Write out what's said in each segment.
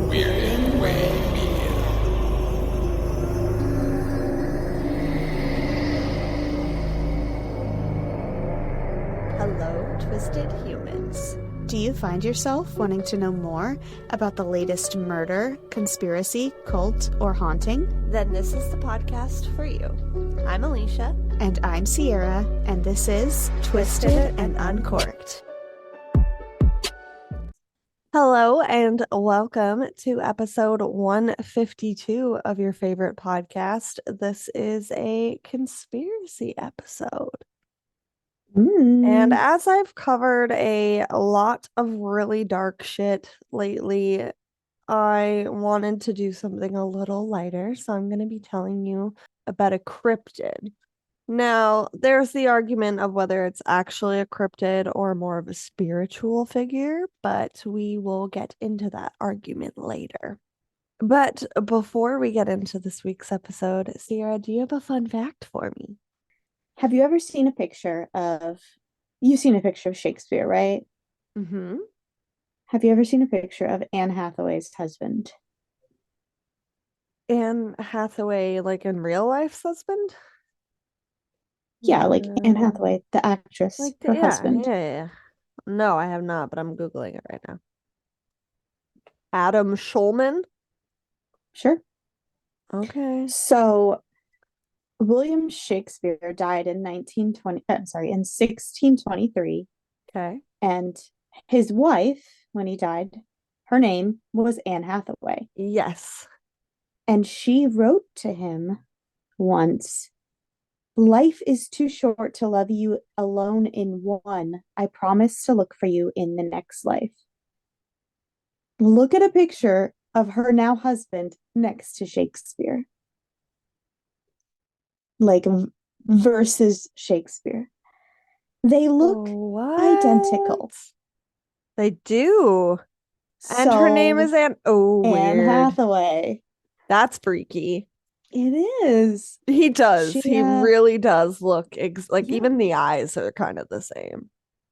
Weird Way Media. Hello, Twisted Humans. Do you find yourself wanting to know more about the latest murder, conspiracy, cult, or haunting? Then this is the podcast for you. I'm Alicia. And I'm Sierra, and this is Twisted and Uncorked. Hello and welcome to episode 152 of your favorite podcast. This is a conspiracy episode. And as I've covered a lot of really dark shit lately, I wanted to do something a little lighter, so I'm going to be telling you about a cryptid. Now, there's the argument of whether it's actually a cryptid or more of a spiritual figure, but we will get into that argument later. But before we get into this week's episode, Sierra, do you have a fun fact for me? Have you ever seen a picture of, you've seen a picture of Shakespeare, right? Mm-hmm. Have you ever seen a picture of Anne Hathaway's husband? Anne Hathaway, like in real life's husband? Yeah, like Anne Hathaway, the actress, Like her husband. Yeah. No, I have not, but I'm Googling it right now. Adam Schulman? Sure. Okay. So William Shakespeare died in 1623. Okay. And his wife, when he died, her name was Anne Hathaway. Yes. And she wrote to him once, "Life is too short to love you alone in one. I promise to look for you in the next life." Look at a picture of her now husband next to Shakespeare. Like versus Shakespeare. They look identical. They do. And her name is Anne. Oh, Anne weird. Hathaway. That's freaky. It is. He does. He really does look like Yeah. even the eyes are kind of the same.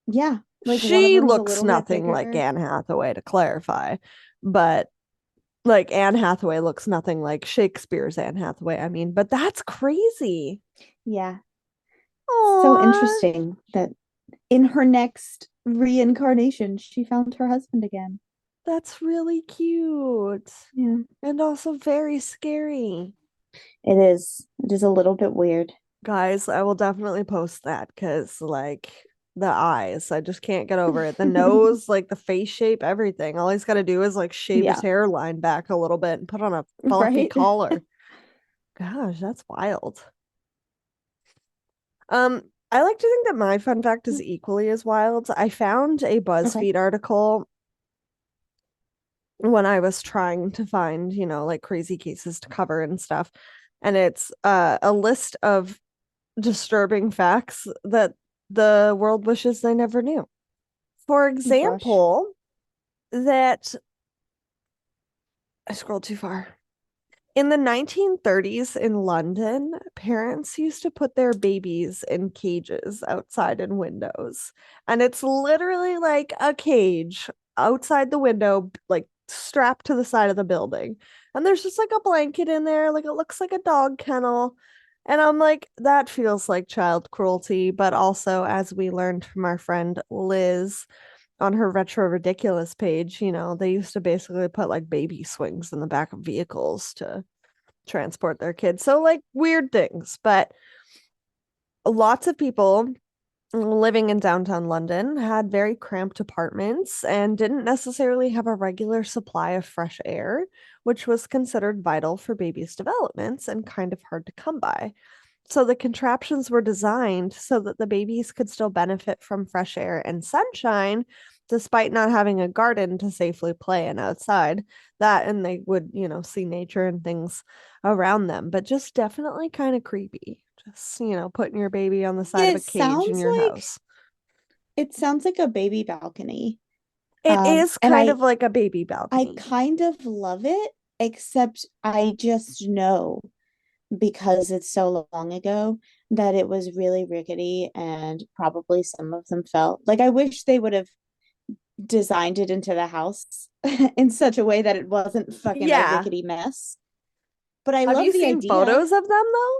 Yeah. Like she looks nothing like Anne Hathaway, to clarify, but like Anne Hathaway looks nothing like Shakespeare's Anne Hathaway. I mean, but that's crazy. Yeah. Aww. So interesting that in her next reincarnation, she found her husband again. That's really cute. Yeah. And also very scary. It is. It is a little bit weird. Guys, I will definitely post that because, like, the eyes, I just can't get over it. The nose, like the face shape, everything. All he's got to do is like shave his hairline back a little bit and put on a fluffy collar. Gosh, that's wild. I like to think that my fun fact is equally as wild. I found a BuzzFeed article when I was trying to find, like crazy cases to cover and stuff. And it's a list of disturbing facts that the world wishes they never knew. For example, that I scrolled too far. In the 1930s in London, parents used to put their babies in cages outside in windows. And it's literally like a cage outside the window, like strapped to the side of the building. And there's just like a blanket in there, like it looks like a dog kennel. And I'm like, that feels like child cruelty. But also, as we learned from our friend Liz on her Retro Ridiculous page, they used to basically put like baby swings in the back of vehicles to transport their kids. So like weird things. But lots of people living in downtown London had very cramped apartments and didn't necessarily have a regular supply of fresh air, which was considered vital for babies' developments and kind of hard to come by. So the contraptions were designed so that the babies could still benefit from fresh air and sunshine, despite not having a garden to safely play in outside. That, and they would, see nature and things around them, but just definitely kind of creepy. Just, putting your baby on the side of a cage in your house. It sounds like a baby balcony. It is kind of like a baby balcony. I kind of love it, except I just know, because it's so long ago, that it was really rickety and probably some of them fell. Like, I wish they would have designed it into the house in such a way that it wasn't fucking a Yeah. rickety mess. But I Have love you the seen idea. photos of them though?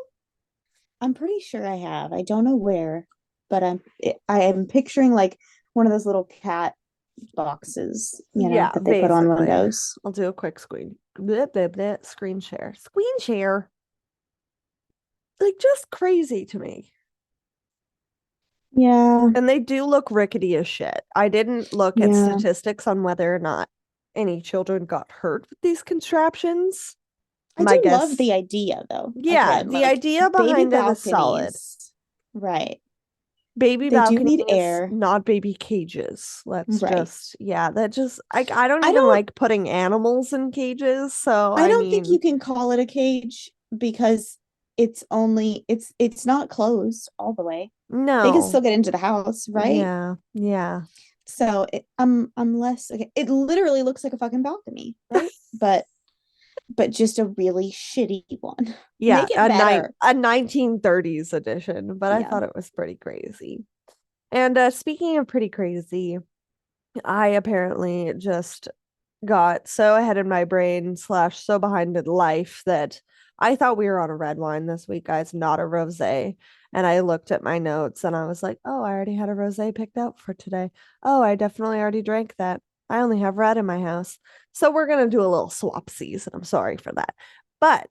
I'm pretty sure I have. I don't know where, but I am picturing like one of those little cat boxes, Yeah, that they put on basically. windows. I'll do a quick screen. Screen share. Screen share. Like just crazy to me. Yeah. And they do look rickety as shit. I didn't look at Yeah. statistics on whether or not any children got hurt with these contraptions. I My do love guess, the idea though. yeah, Again, the like idea baby behind it is solid. balconies. Right. Baby They do need balconies, air. not baby cages. Let's Right. just, yeah, that just, I don't I even don't like putting animals in cages. So, I I don't think you mean, can call it a cage because it's not closed all the way. They can no. still get into the house, right? Yeah, yeah. So I'm less okay. It literally looks like a fucking balcony, right? But just a really shitty one. Yeah, Make it better. a 1930s edition, but I Yeah. thought it was pretty crazy. And speaking of pretty crazy, I apparently just got so ahead in my brain slash so behind in life that I thought we were on a red wine this week, guys, not a rosé. And I looked at my notes and I was like, oh, I already had a rosé picked out for today. Oh, I definitely already drank that. I only have red in my house. So we're gonna do a little swapsies, and I'm sorry for that. But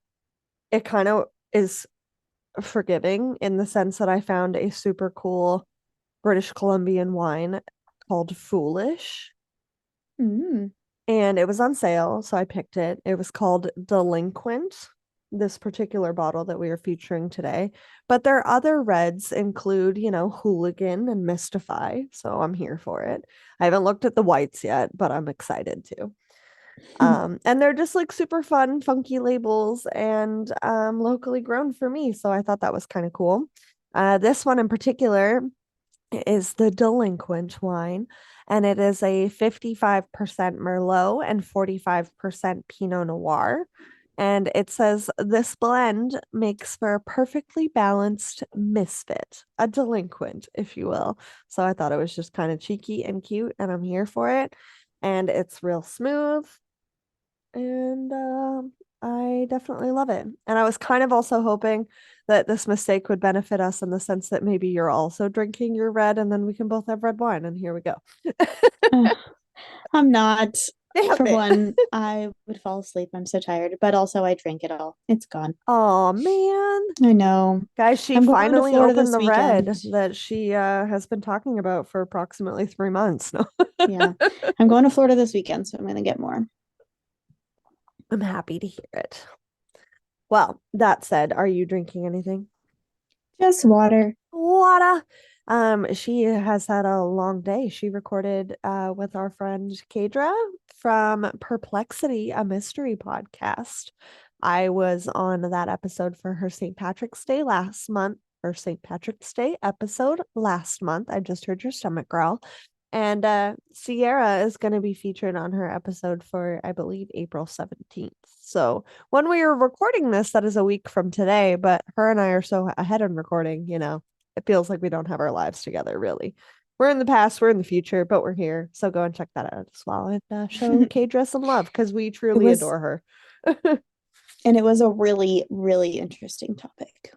it kind of is forgiving in the sense that I found a super cool British Columbian wine called Foolish, Mm. and it was on sale, so I picked it. It was called Delinquent, this particular bottle that we are featuring today. But their other reds include, Hooligan and Mystify, so I'm here for it. I haven't looked at the whites yet, but I'm excited to. And they're just like super fun, funky labels and locally grown for me. So I thought that was kind of cool. This one in particular is the Delinquent wine, and it is a 55% Merlot and 45% Pinot Noir. And it says this blend makes for a perfectly balanced misfit, a delinquent, if you will. So I thought it was just kind of cheeky and cute, and I'm here for it. And it's real smooth, and I definitely love it. And I was kind of also hoping that this mistake would benefit us in the sense that maybe you're also drinking your red, and then we can both have red wine. And here we go. I'm not. Damn For it. one, I would fall asleep. I'm so tired. But also I drank it all. It's gone. Oh man, I know. guys, she I'm going to finally Florida opened this the red weekend. that she has been talking about for approximately 3 months now. Yeah. I'm going to Florida this weekend, so I'm gonna get more. I'm happy to hear it. Well, that said, are you drinking anything? Just water. Water. She has had a long day. She recorded with our friend Kadra from Perplexity, a mystery podcast. I was on that episode for her St. Patrick's Day last month, or St. Patrick's Day episode last month. I just heard your stomach growl. And Sierra is going to be featured on her episode for, I believe, April 17th. So when we are recording this, that is a week from today, but her and I are so ahead in recording, it feels like we don't have our lives together, really. We're in the past, we're in the future, but we're here. So go and check that out as well. And show Kadra some love because we It truly was adore her. and it was a really, really interesting topic.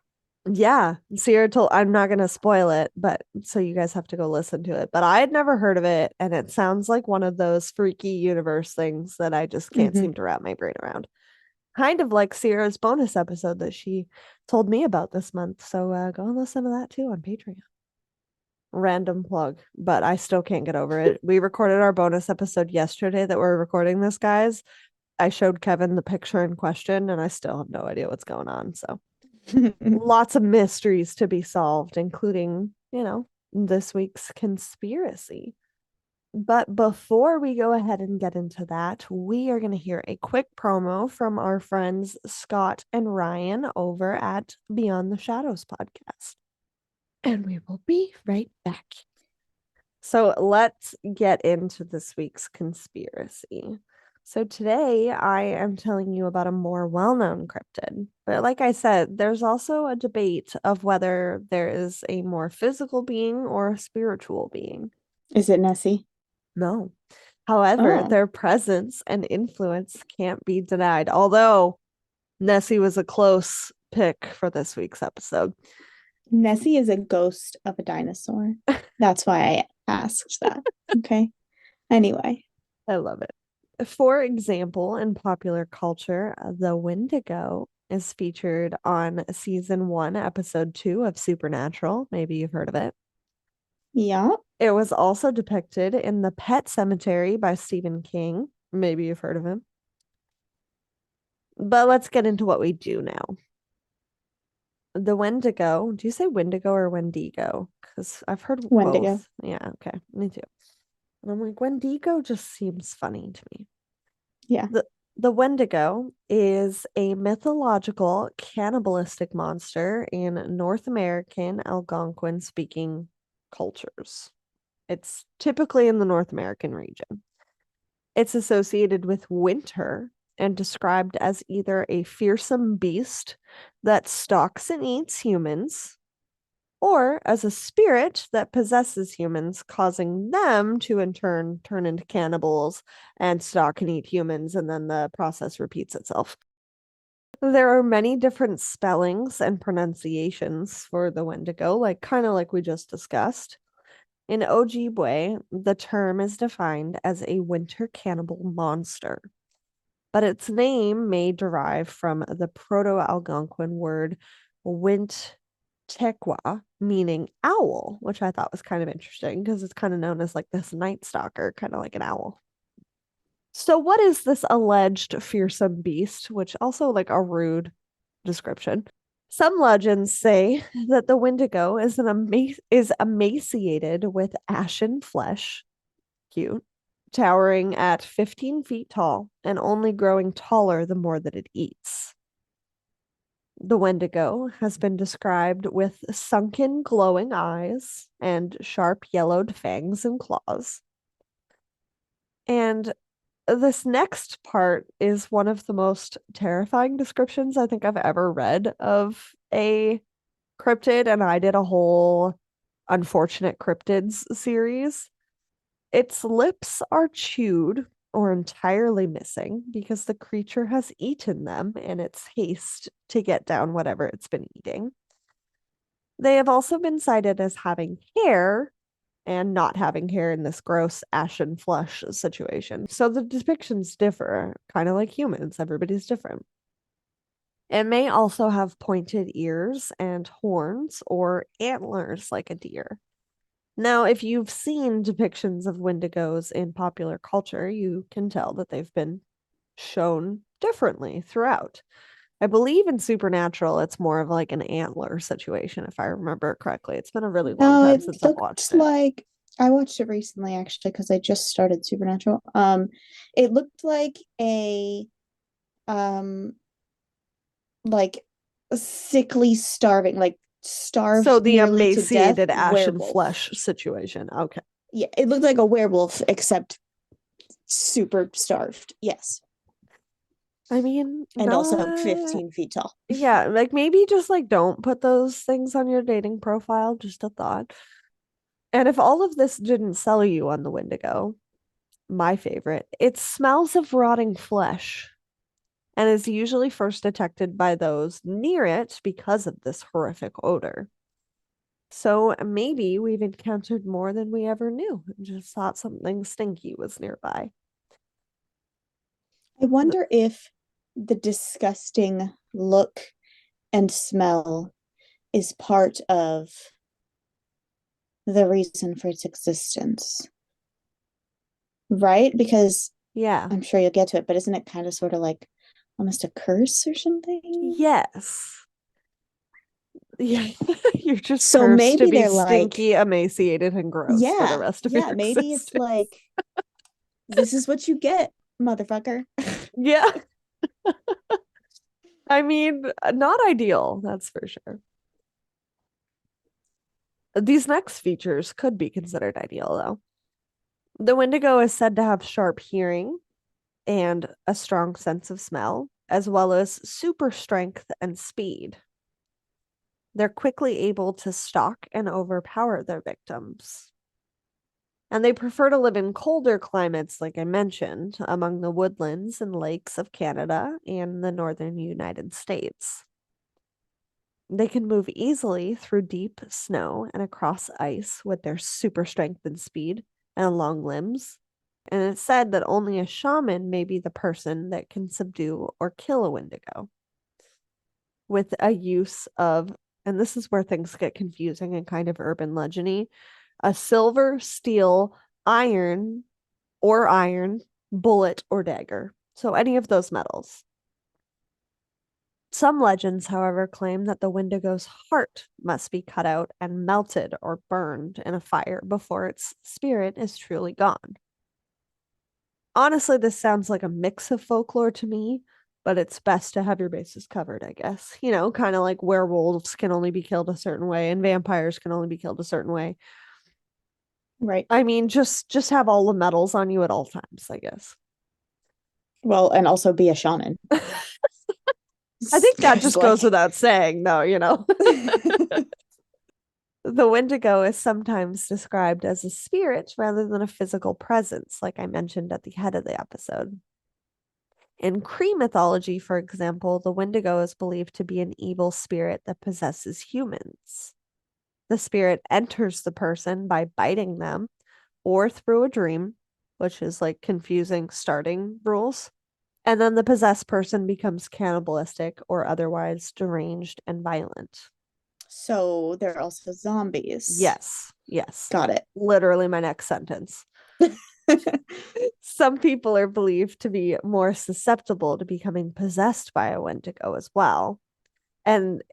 Yeah, Sierra told, I'm not going to spoil it, but so you guys have to go listen to it. But I had never heard of it, and it sounds like one of those freaky universe things that I just can't seem to wrap my brain around. Kind of like Sierra's bonus episode that she told me about this month. So go and listen to that too on Patreon. Random plug, but I still can't get over it. We recorded our bonus episode yesterday that we're recording this, guys. I showed Kevin the picture in question, and I still have no idea what's going on. So lots of mysteries to be solved, including, this week's conspiracy. But before we go ahead and get into that, we are going to hear a quick promo from our friends Scott and Ryan over at Beyond the Shadows podcast. And we will be right back. So let's get into this week's conspiracy. So today I am telling you about a more well-known cryptid. But like I said, there's also a debate of whether there is a more physical being or a spiritual being. Is it Nessie? No. However, Oh, their presence and influence can't be denied. Although Nessie was a close pick for this week's episode. Nessie is a ghost of a dinosaur. That's why I asked that. Okay. Anyway, I love it. For example, in popular culture, the Wendigo is featured on season 1, episode 2 of Supernatural. Maybe you've heard of it. yeah. It was also depicted in The Pet Cemetery by Stephen King. Maybe you've heard of him. But let's get into what we do now. The Wendigo. Do you say Wendigo or Wendigo? Because I've heard Wendigo. both. Yeah, okay. Me too. And I'm like, Wendigo just seems funny to me. Yeah. The Wendigo is a mythological cannibalistic monster in North American Algonquin speaking cultures. It's typically in the North American region. It's associated with winter and described as either a fearsome beast that stalks and eats humans, or as a spirit that possesses humans, causing them to in turn turn into cannibals and stalk and eat humans, and then the process repeats itself. There are many different spellings and pronunciations for the Wendigo, kind of like we just discussed. In Ojibwe, the term is defined as a winter cannibal monster, but its name may derive from the Proto-Algonquin word wint Tequa, meaning owl, which I thought was kind of interesting because it's kind of known as like this night stalker, kind of like an owl. So, what is this alleged fearsome beast, which also like a rude description? Some legends say that the Wendigo is emaciated with ashen flesh, cute, towering at 15 feet tall and only growing taller the more that it eats. The Wendigo has been described with sunken, glowing eyes and sharp yellowed fangs and claws. And this next part is one of the most terrifying descriptions I think I've ever read of a cryptid, and I did a whole Unfortunate Cryptids series. Its lips are chewed or entirely missing because the creature has eaten them in its haste to get down whatever it's been eating. They have also been cited as having hair and not having hair in this gross ashen flesh situation. So the depictions differ, kind of like humans. Everybody's different. It may also have pointed ears and horns or antlers like a deer. Now, if you've seen depictions of Wendigos in popular culture, you can tell that they've been shown differently throughout. I believe in Supernatural, it's more of like an antler situation, if I remember correctly. It's been a really long No, time it since I've watched looked it. like I watched it recently actually because I just started Supernatural. It looked like a um like a sickly starving, like So starved the nearly to death emaciated ashen werewolf. flesh situation. Okay. Yeah, it looked like a werewolf except super starved. Yes. I mean, And also not 15 feet tall. yeah, like maybe just like don't put those things on your dating profile, just a thought. And if all of this didn't sell you on the Wendigo, my favorite, it smells of rotting flesh and is usually first detected by those near it because of this horrific odor. So maybe we've encountered more than we ever knew and just thought something stinky was nearby. I wonder if the disgusting look and smell is part of the reason for its existence. Right? Because Yeah. I'm sure you'll get to it, but isn't it kind of sort of like almost a curse or something? Yes. Yeah. You're just So cursed to maybe be they're like, stinky, emaciated, and gross for the yeah, rest of your yeah, maybe it's existence. like, this is what you get, motherfucker. Yeah. I mean, not ideal, that's for sure. These next features could be considered ideal, though. The Wendigo is said to have sharp hearing and a strong sense of smell, as well as super strength and speed. They're quickly able to stalk and overpower their victims. And they prefer to live in colder climates, like I mentioned, among the woodlands and lakes of Canada and the northern United States. They can move easily through deep snow and across ice with their super strength and speed and long limbs. And it's said that only a shaman may be the person that can subdue or kill a Wendigo. With a use of, and this is where things get confusing and kind of urban legendy, a silver, steel, iron, bullet, or dagger. So any of those metals. Some legends, however, claim that the Wendigo's heart must be cut out and melted or burned in a fire before its spirit is truly gone. Honestly, this sounds like a mix of folklore to me, but it's best to have your bases covered, I guess. You know, kind of like werewolves can only be killed a certain way and vampires can only be killed a certain way. Right. I mean, just have all the metals on you at all times, I guess. Well, and also be a shaman. I think that just goes without saying, though, you know. The Wendigo is sometimes described as a spirit rather than a physical presence, like I mentioned at the head of the episode. In Cree mythology, for example, the Wendigo is believed to be an evil spirit that possesses humans. The spirit enters the person by biting them or through a dream, which is like confusing starting rules. And then the possessed person becomes cannibalistic or otherwise deranged and violent. So they're also zombies. Yes. Got it. Literally my next sentence. Some people are believed to be more susceptible to becoming possessed by a Wendigo as well. And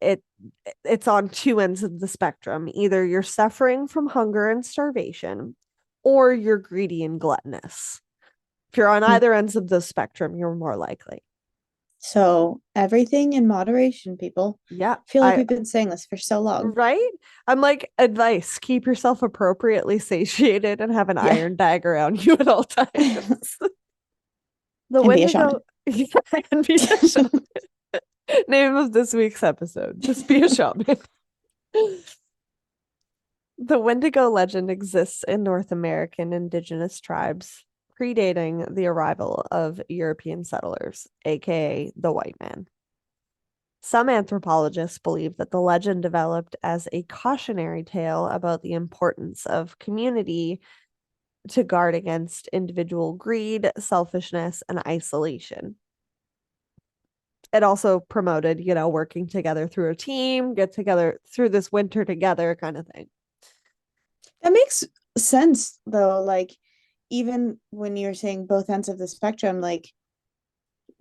it's on two ends of the spectrum. Either you're suffering from hunger and starvation, or you're greedy and gluttonous. If you're on either ends of the spectrum, you're more likely. So everything in moderation, people. Yeah. I feel like we've been saying this for so long. Right? I'm like, advice, keep yourself appropriately satiated and have an iron dagger on you at all times. The and Wendigo. Be and be a shaman. Name of this week's episode. Just be a shaman. The Wendigo legend exists in North American indigenous tribes, predating the arrival of European settlers, aka the white man. Some anthropologists believe that the legend developed as a cautionary tale about the importance of community to guard against individual greed, selfishness, and isolation. It also promoted, you know, working together through a team, get together through this winter together kind of thing. That makes sense, though. Like, even when you're saying both ends of the spectrum, like,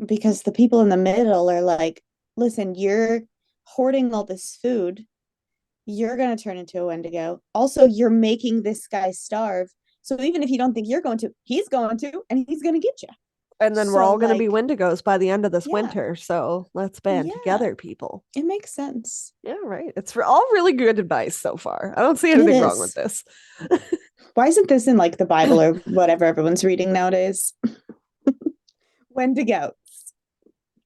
because the people in the middle are like, listen, you're hoarding all this food. You're going to turn into a Wendigo. Also, you're making this guy starve. So even if you don't think you're going to, he's going to, and he's going to get you. And then we're all going to be Wendigos by the end of this winter. So let's band together, people. It makes sense. Yeah, right. It's all really good advice so far. I don't see anything wrong with this. Why isn't this in like the Bible or whatever everyone's reading nowadays? Wendigos.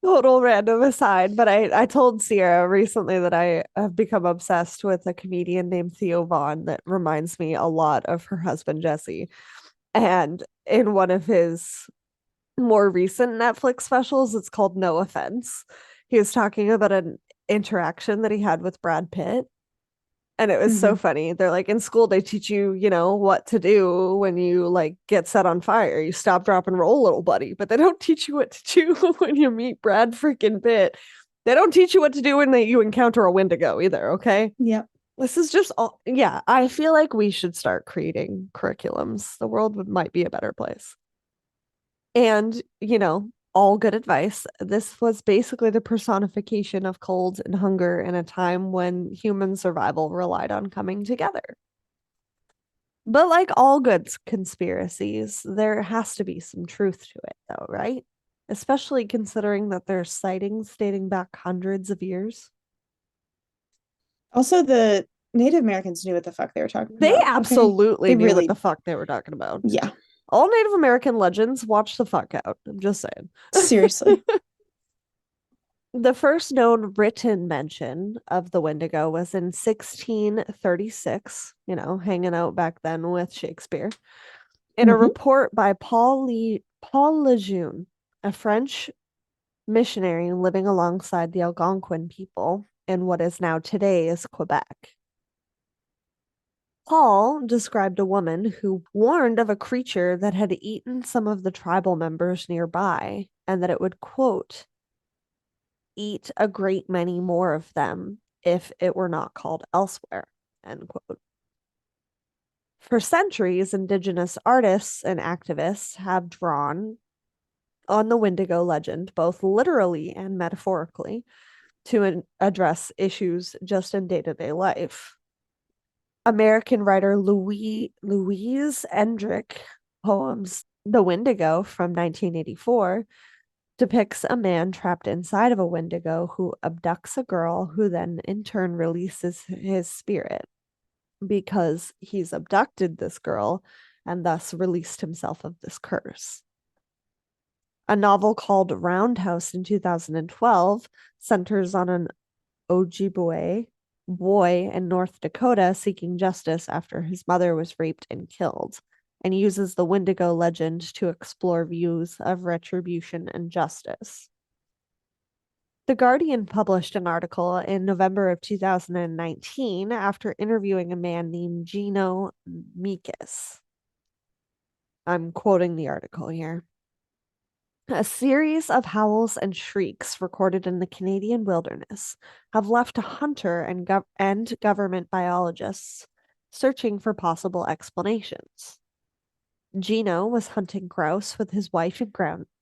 Total random aside, but I told Sierra recently that I have become obsessed with a comedian named Theo Vaughn that reminds me a lot of her husband, Jesse. And in one of his more recent Netflix specials, it's called No Offense. He was talking about an interaction that he had with Brad Pitt. And it was so funny. They're like, in school, they teach you, you know, what to do when you like get set on fire. You stop, drop, and roll, little buddy. But they don't teach you what to do when you meet Brad freaking Pitt. They don't teach you what to do when you encounter a Wendigo either. Okay. Yep. This is just all. Yeah. I feel like we should start creating curriculums. The world might be a better place. And, you know, all good advice. This was basically the personification of cold and hunger in a time when human survival relied on coming together. But like all good conspiracies, there has to be some truth to it, though, right? Especially considering that there's sightings dating back hundreds of years. Also, the Native Americans knew what the fuck they were talking about. They absolutely knew what the fuck they were talking about. Yeah. All Native American legends, watch the fuck out. I'm just saying. Seriously. The first known written mention of the Wendigo was in 1636, hanging out back then with Shakespeare, in a report by Paul Lejeune, a French missionary living alongside the Algonquin people in what is now today's Quebec. Paul described a woman who warned of a creature that had eaten some of the tribal members nearby and that it would, quote, eat a great many more of them if it were not called elsewhere, end quote. For centuries, Indigenous artists and activists have drawn on the Wendigo legend, both literally and metaphorically, to address issues just in day-to-day life. American writer Louise Endrick poems The Wendigo from 1984 depicts a man trapped inside of a Wendigo who abducts a girl who then in turn releases his spirit because he's abducted this girl and thus released himself of this curse. A novel called Roundhouse in 2012 centers on an Ojibwe boy in North Dakota seeking justice after his mother was raped and killed, and uses the Wendigo legend to explore views of retribution and justice. The Guardian published an article in November of 2019 after interviewing a man named Gino Mikas. I'm quoting the article here. A series of howls and shrieks recorded in the Canadian wilderness have left a hunter and government biologists searching for possible explanations. Gino was hunting grouse with his wife and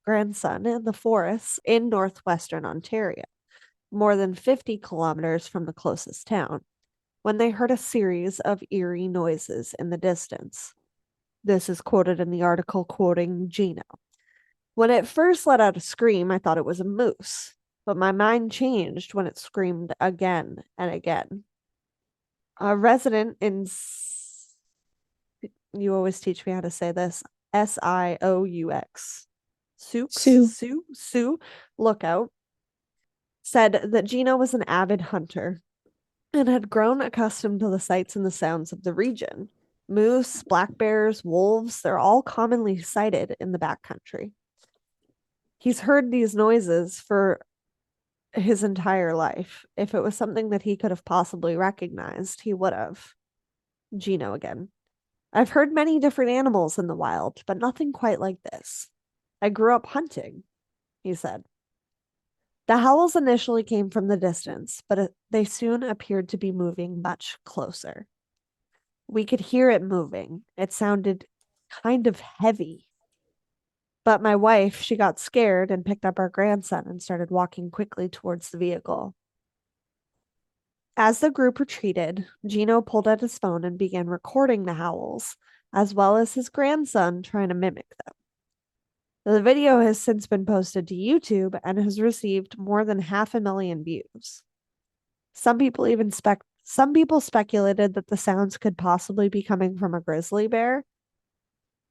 grandson in the forests in northwestern Ontario, more than 50 kilometers from the closest town, when they heard a series of eerie noises in the distance. This is quoted in the article quoting Gino. When it first let out a scream, I thought it was a moose, but my mind changed when it screamed again and again. A resident in, you always teach me how to say this, Sioux, Sioux Lookout, said that Gino was an avid hunter and had grown accustomed to the sights and the sounds of the region. Moose, black bears, wolves, they're all commonly sighted in the backcountry. He's heard these noises for his entire life. If it was something that he could have possibly recognized, he would have. Gino again. I've heard many different animals in the wild, but nothing quite like this. I grew up hunting, he said. The howls initially came from the distance, but they soon appeared to be moving much closer. We could hear it moving. It sounded kind of heavy. But my wife, she got scared and picked up our grandson and started walking quickly towards the vehicle. As the group retreated, Gino pulled out his phone and began recording the howls, as well as his grandson trying to mimic them. The video has since been posted to YouTube and has received more than 500,000 views. Some people speculated that the sounds could possibly be coming from a grizzly bear.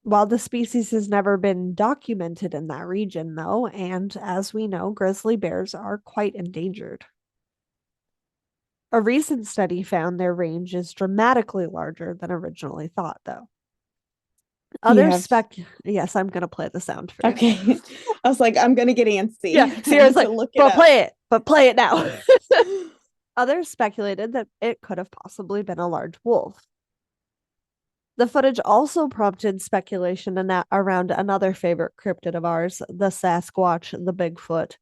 While the species has never been documented in that region, though, and as we know, grizzly bears are quite endangered. A recent study found their range is dramatically larger than originally thought, though. Yes, I'm gonna play the sound for you. Okay. I was like, I'm gonna get antsy. Yeah, Sierra's like, play it now. Others speculated that it could have possibly been a large wolf. The footage also prompted speculation around another favorite cryptid of ours, the Sasquatch, the Bigfoot.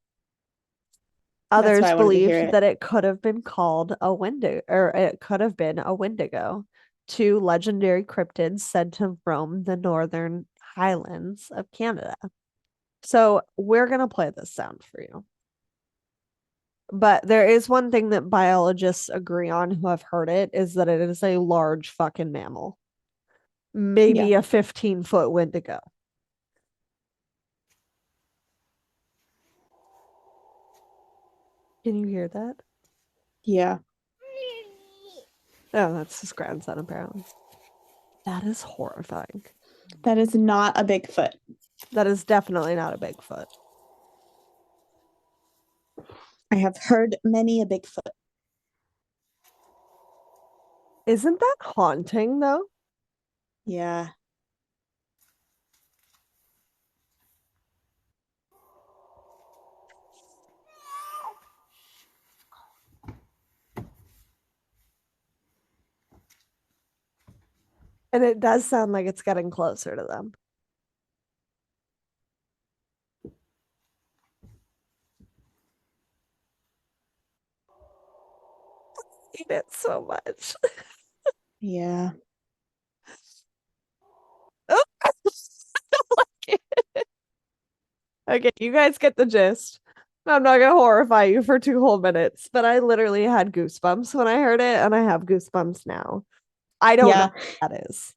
Others believed that it could have been called a Wendigo, or it could have been a Wendigo, two legendary cryptids said to roam the northern highlands of Canada. So we're going to play this sound for you. But there is one thing that biologists agree on who have heard it, is that it is a large fucking mammal. Maybe a 15-foot Wendigo. Can you hear that? Yeah. Oh, that's his grandson, apparently. That is horrifying. That is not a Bigfoot. That is definitely not a Bigfoot. I have heard many a Bigfoot. Isn't that haunting though? Yeah. And it does sound like it's getting closer to them. I hate it so much. Yeah. Oh, I don't like it. Okay, you guys get the gist. I'm not gonna horrify you for 2 whole minutes, but I literally had goosebumps when I heard it, and I have goosebumps now. I don't know Yeah. what that is.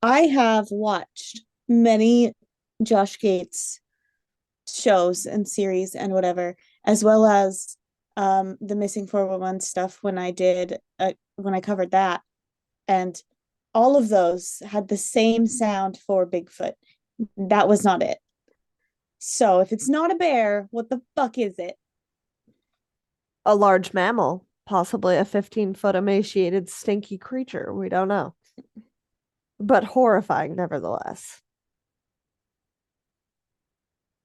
I have watched many Josh Gates shows and series and whatever, as well as the Missing 411 stuff when I covered that. And all of those had the same sound for Bigfoot. That was not it. So if it's not a bear, what the fuck is it? A large mammal, possibly a 15-foot emaciated, stinky creature. We don't know. But horrifying nevertheless.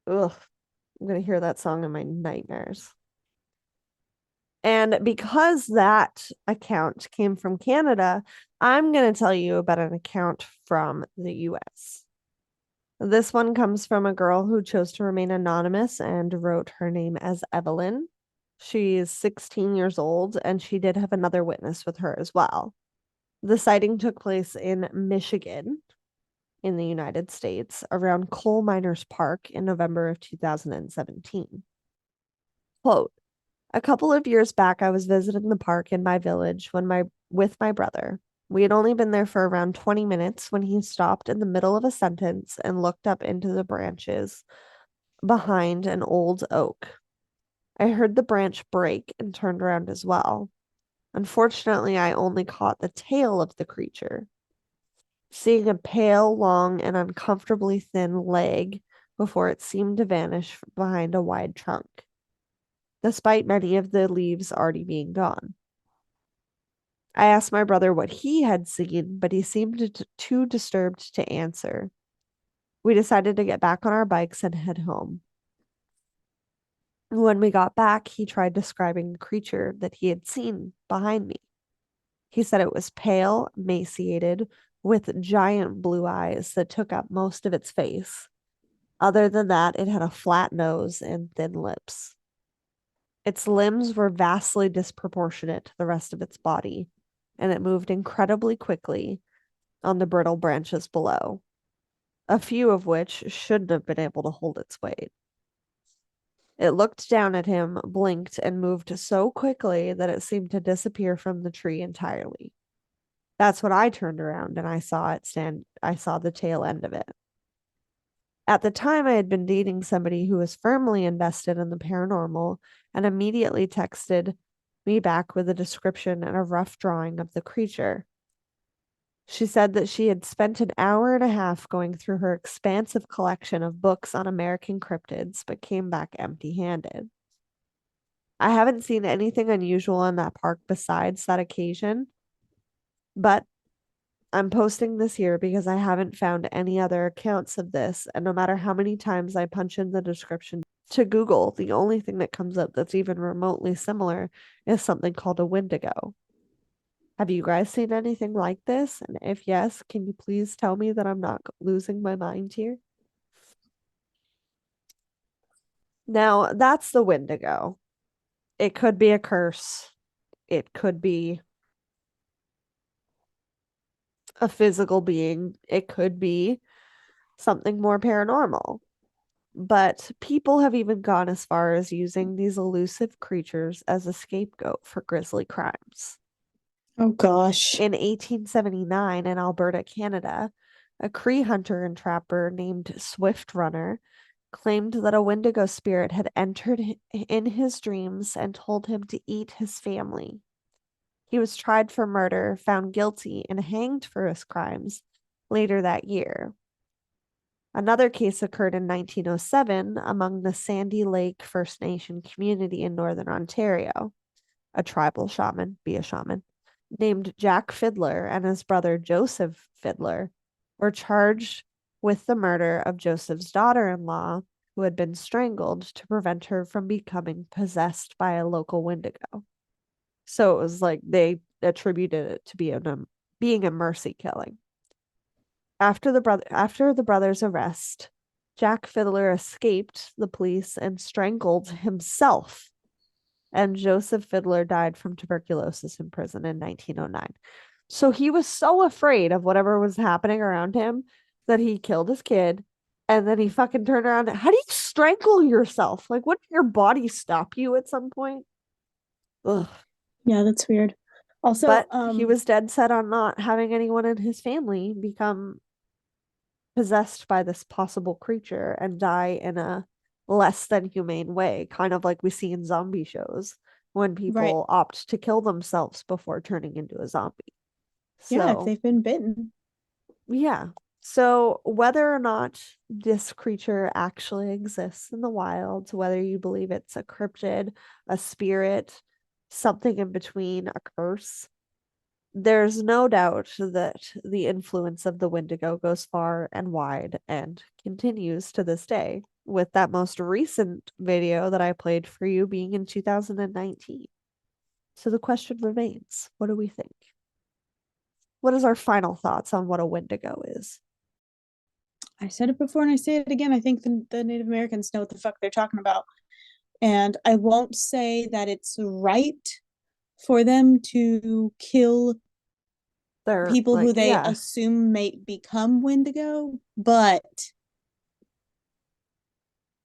Ugh. I'm gonna hear that song in my nightmares. And because that account came from Canada, I'm going to tell you about an account from the US. This one comes from a girl who chose to remain anonymous and wrote her name as Evelyn. She is 16 years old, and she did have another witness with her as well. The sighting took place in Michigan, in the United States, around Coal Miners Park in November of 2017. Quote, a couple of years back, I was visiting the park in my village with my brother. We had only been there for around 20 minutes when he stopped in the middle of a sentence and looked up into the branches behind an old oak. I heard the branch break and turned around as well. Unfortunately, I only caught the tail of the creature. Seeing a pale, long, and uncomfortably thin leg before it seemed to vanish behind a wide trunk, despite many of the leaves already being gone. I asked my brother what he had seen, but he seemed too disturbed to answer. We decided to get back on our bikes and head home. When we got back, he tried describing the creature that he had seen behind me. He said it was pale, emaciated, with giant blue eyes that took up most of its face. Other than that, it had a flat nose and thin lips. Its limbs were vastly disproportionate to the rest of its body, and it moved incredibly quickly on the brittle branches below, a few of which shouldn't have been able to hold its weight. It looked down at him, blinked, and moved so quickly that it seemed to disappear from the tree entirely. That's when I turned around and I saw the tail end of it. At the time, I had been dating somebody who was firmly invested in the paranormal and immediately texted me back with a description and a rough drawing of the creature. She said that she had spent an hour and a half going through her expansive collection of books on American cryptids, but came back empty-handed. I haven't seen anything unusual in that park besides that occasion, but I'm posting this here because I haven't found any other accounts of this, and no matter how many times I punch in the description to Google, the only thing that comes up that's even remotely similar is something called a Wendigo. Have you guys seen anything like this? And if yes, can you please tell me that I'm not losing my mind here? Now, that's the Wendigo. It could be a curse. It could be a physical being. It could be something more paranormal. But people have even gone as far as using these elusive creatures as a scapegoat for grisly crimes. Oh gosh. In 1879 in Alberta, Canada, a Cree hunter and trapper named Swift Runner claimed that a Wendigo spirit had entered in his dreams and told him to eat his family. He was tried for murder, found guilty, and hanged for his crimes later that year. Another case occurred in 1907 among the Sandy Lake First Nation community in Northern Ontario. A tribal shaman, be a shaman, named Jack Fiddler and his brother Joseph Fiddler were charged with the murder of Joseph's daughter-in-law, who had been strangled to prevent her from becoming possessed by a local Wendigo. So it was like they attributed it to being a mercy killing. After the brothers' arrest, Jack Fiddler escaped the police and strangled himself. And Joseph Fiddler died from tuberculosis in prison in 1909. So he was so afraid of whatever was happening around him that he killed his kid, and then he fucking turned around. How do you strangle yourself? Like, wouldn't your body stop you at some point? Ugh. Yeah, that's weird. Also, But he was dead set on not having anyone in his family become possessed by this possible creature and die in a less than humane way, kind of like we see in zombie shows when people opt to kill themselves before turning into a zombie. Yeah, if they've been bitten. Yeah. So whether or not this creature actually exists in the wild, whether you believe it's a cryptid, a spirit, something in between, a curse, there's no doubt that the influence of the Wendigo goes far and wide and continues to this day, with that most recent video that I played for you being in 2019. So the question remains, what do we think? What is our final thoughts on what a Wendigo is? I said it before and I say it again. I think the Native Americans know what the fuck they're talking about. And I won't say that it's right for them to kill people who they assume may become Wendigo, but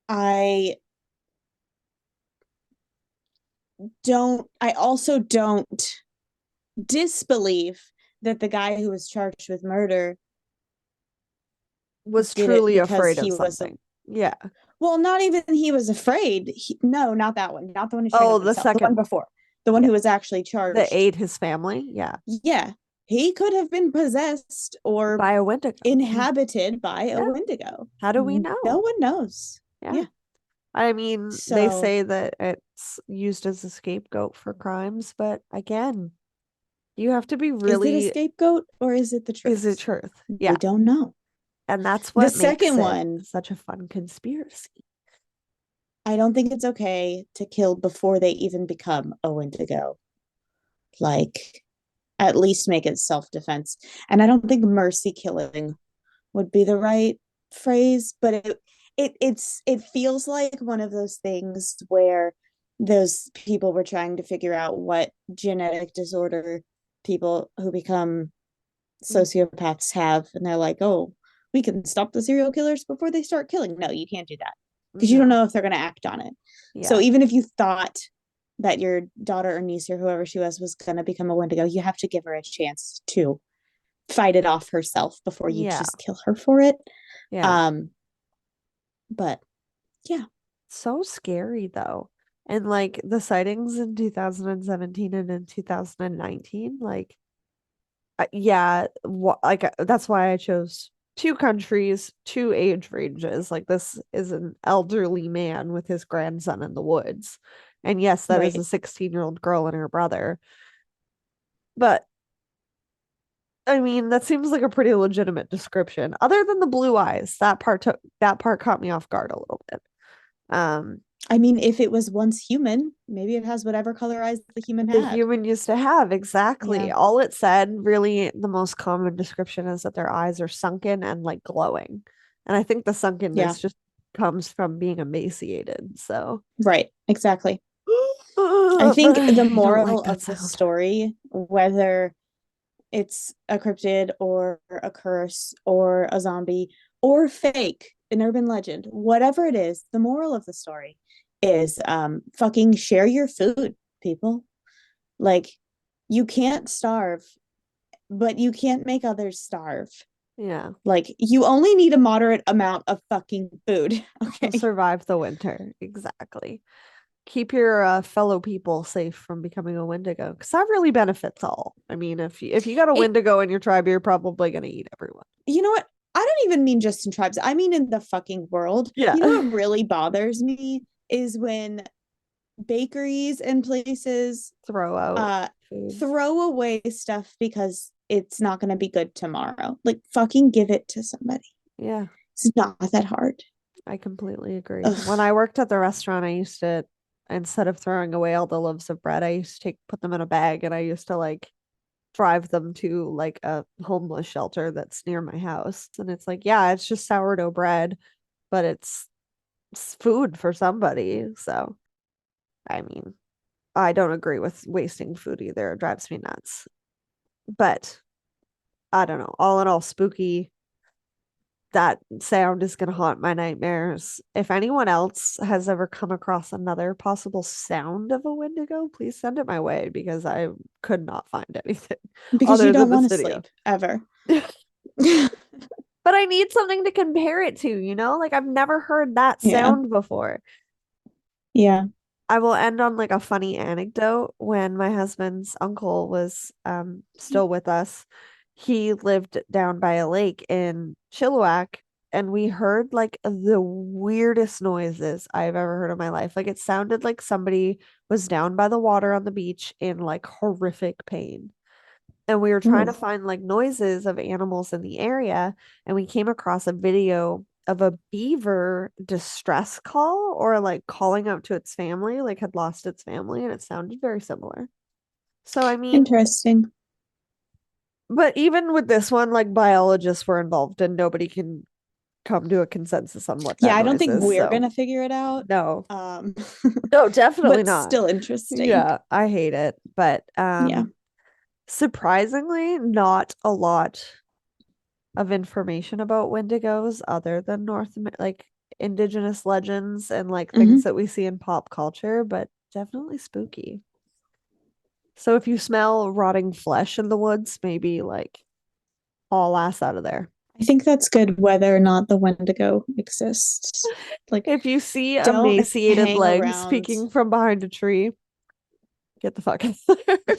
I also don't disbelieve that the guy who was charged with murder was truly afraid of something. Yeah. Well, not even he was afraid. No, not that one. Not the one who strangled himself. The one before. The one who was actually charged. That ate his family. Yeah. Yeah. He could have been possessed or by a Wendigo. Inhabited by a Wendigo. How do we know? No one knows. Yeah. I mean, they say that it's used as a scapegoat for crimes, but again, you have to be really... Is it a scapegoat or is it the truth? Is it truth? Yeah. We don't know. And that's what makes it such a fun conspiracy. I don't think it's okay to kill before they even become a Wendigo. Like, at least make it self-defense. And I don't think mercy killing would be the right phrase, but it feels like one of those things where those people were trying to figure out what genetic disorder people who become sociopaths have, and they're like, oh, we can stop the serial killers before they start killing. No, you can't do that because you don't know if they're going to act on it. So even if you thought that your daughter or niece or whoever she was going to become a Wendigo, you have to give her a chance to fight it off herself before you just kill her for it. But yeah, so scary though. And like the sightings in 2017 and in 2019, like that's why I chose 2 countries, 2 age ranges. Like, this is an elderly man with his grandson in the woods. And yes, that is a 16-year-old girl and her brother. But I mean, that seems like a pretty legitimate description. Other than the blue eyes, that part caught me off guard a little bit. I mean, if it was once human, maybe it has whatever color eyes the human had. The human used to have, exactly. Yeah. All it said, really, the most common description is that their eyes are sunken and like glowing. And I think the sunkenness just comes from being emaciated. So right, exactly. I think the moral of the story, whether it's a cryptid or a curse or a zombie or fake, an urban legend, whatever it is, the moral of the story is fucking share your food, people. Like, you can't starve, but you can't make others starve. Yeah. Like, you only need a moderate amount of fucking food. Okay. To survive the winter. Exactly. Keep your fellow people safe from becoming a Wendigo, because that really benefits all. I mean, if you got a Wendigo in your tribe, you're probably going to eat everyone. You know what? I don't even mean just in tribes. I mean in the fucking world. Yeah. You know what really bothers me is when bakeries and places Throw out food. throw away stuff because it's not going to be good tomorrow. Like fucking give it to somebody. Yeah, It's not that hard. I completely agree. Ugh. When I worked at the restaurant, I used to, instead of throwing away all the loaves of bread, I used to put them in a bag and I used to like drive them to like a homeless shelter that's near my house. And it's like, yeah, it's just sourdough bread, but it's food for somebody. So, I mean, I don't agree with wasting food either. It drives me nuts. But I don't know. All in all, spooky. That sound is going to haunt my nightmares. If anyone else has ever come across another possible sound of a Wendigo, please send it my way because I could not find anything Because other you don't than want this to video. sleep ever. But I need something to compare it to, you know? Like I've never heard that Yeah. sound before. Yeah. I will end on like a funny anecdote. When my husband's uncle was still with us, he lived down by a lake in Chilliwack, and we heard like the weirdest noises I've ever heard in my life. Like it sounded like somebody was down by the water on the beach in like horrific pain. And we were trying to Ooh. find like noises of animals in the area, and we came across a video of a beaver distress call, or like calling out to its family, like had lost its family, and it sounded very similar. So I mean, Interesting. but even with this one, like biologists were involved and nobody can come to a consensus on what Yeah, that I don't noise think is. we're So gonna figure it out. no. Um, No, definitely but not. still interesting. Yeah, I hate it. But Yeah. surprisingly, not a lot of information about Wendigos other than like indigenous legends and like things Mhm. that we see in pop culture, but definitely spooky. So if you smell rotting flesh in the woods, maybe like haul ass out of there. I think that's good whether or not the Wendigo exists. Like, If you see don't emaciated hang legs around. peeking from behind a tree, get the fuck out of there.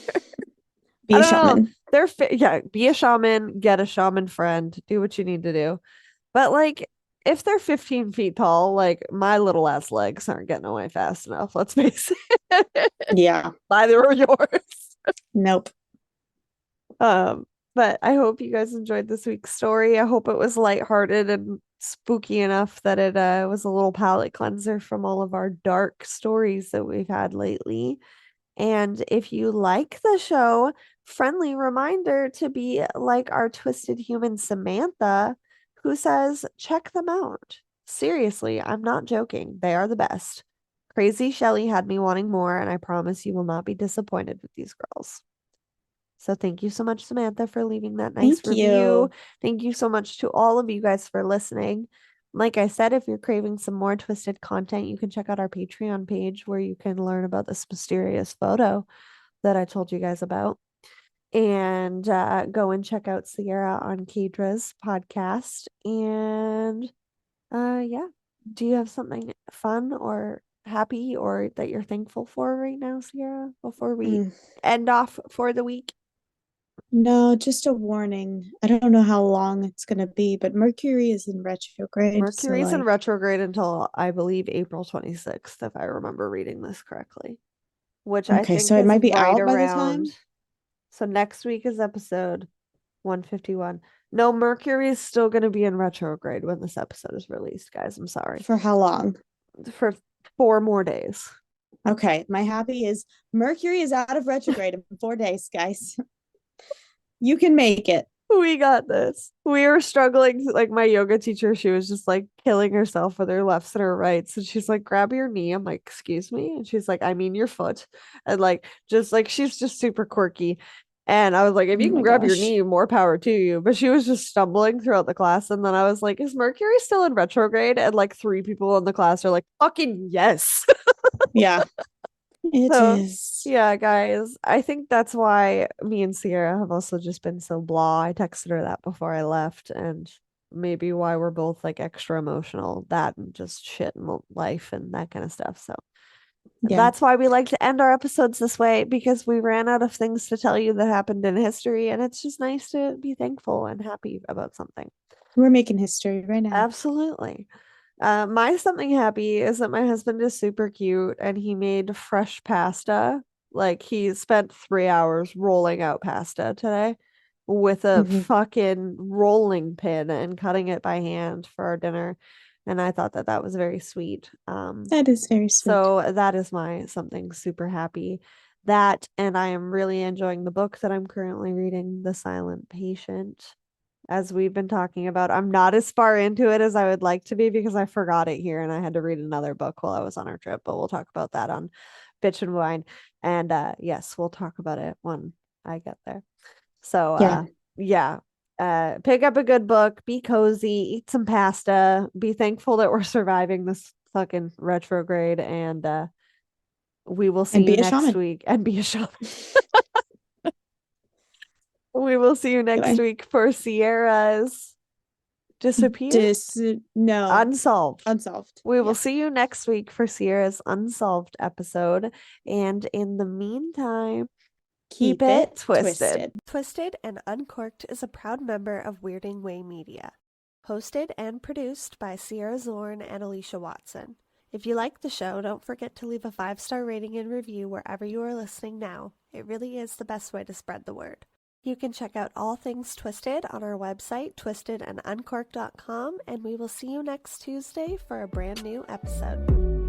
Be I a don't know. shaman. Yeah, be a shaman, get a shaman friend, do what you need to do. But like if they're 15 feet tall, like my little ass legs aren't getting away fast enough. Let's face it. Yeah. Neither are yours. Nope. But I hope you guys enjoyed this week's story. I hope it was lighthearted and spooky enough that it was a little palate cleanser from all of our dark stories that we've had lately. And if you like the show, friendly reminder to be like our twisted human Samantha, who says, check them out. Seriously, I'm not joking. They are the best. Crazy Shelly had me wanting more, and I promise you will not be disappointed with these girls. So thank you so much, Samantha, for leaving that nice Thank review. you. Thank you so much to all of you guys for listening. Like I said, if you're craving some more twisted content, you can check out our Patreon page where you can learn about this mysterious photo that I told you guys about. And go and check out Sierra on Kedra's podcast. And yeah, do you have something fun or happy or that you're thankful for right now, Sierra, before we end off for the week? No, just a warning. I don't know how long it's going to be, but Mercury is in retrograde. Mercury's in retrograde until I believe April 26th, if I remember reading this correctly, which I Okay, think so it is might be right out by the around. time. So next week is episode 151. No, Mercury is still going to be in retrograde when this episode is released, guys. I'm sorry. For how long? For 4 more days. Okay, my happy is Mercury is out of retrograde in 4 days, guys. You can make it. We got this. We were struggling. Like my yoga teacher, she was just like killing herself with her lefts and her rights. And she's like, grab your knee. I'm like, excuse me. And she's like, I mean your foot. And like, just like, she's just super quirky. And I was like, if you Oh can my grab your gosh. knee, more power to you. But she was just stumbling throughout the class. And then I was like, is Mercury still in retrograde? And like 3 people in the class are like, fucking yes. Yeah, it So, is. yeah, guys, I think that's why me and Sierra have also just been so blah. I texted her that before I left, and maybe why we're both like extra emotional, that and just shit in life and that kind of stuff. So Yeah. that's why we like to end our episodes this way, because we ran out of things to tell you that happened in history, and it's just nice to be thankful and happy about something. We're making history right now. Absolutely. My something happy is that my husband is super cute and he made fresh pasta. Like he spent 3 hours rolling out pasta today with a Mhm. fucking rolling pin and cutting it by hand for our dinner. And I thought that that was very sweet. That is very sweet. So that is my something super happy. That, and I am really enjoying the book that I'm currently reading, The Silent Patient. As we've been talking about, I'm not as far into it as I would like to be because I forgot it here and I had to read another book while I was on our trip, but we'll talk about that on Bitch and Wine. And yes, we'll talk about it when I get there. So yeah. Pick up a good book, be cozy, eat some pasta, be thankful that we're surviving this fucking retrograde, and we will see And be you a next shaman. week. And be a shaman. We will see you next Goodbye. week for Sierra's disappear? No. Unsolved. Unsolved. We will Yeah. see you next week for Sierra's Unsolved episode. And in the meantime, keep it twisted. Twisted and Uncorked is a proud member of Weirding Way Media. Hosted and produced by Sierra Zorn and Alicia Watson. If you like the show, don't forget to leave a 5-star rating and review wherever you are listening now. It really is the best way to spread the word. You can check out all things Twisted on our website, twistedanduncorked.com, and we will see you next Tuesday for a brand new episode.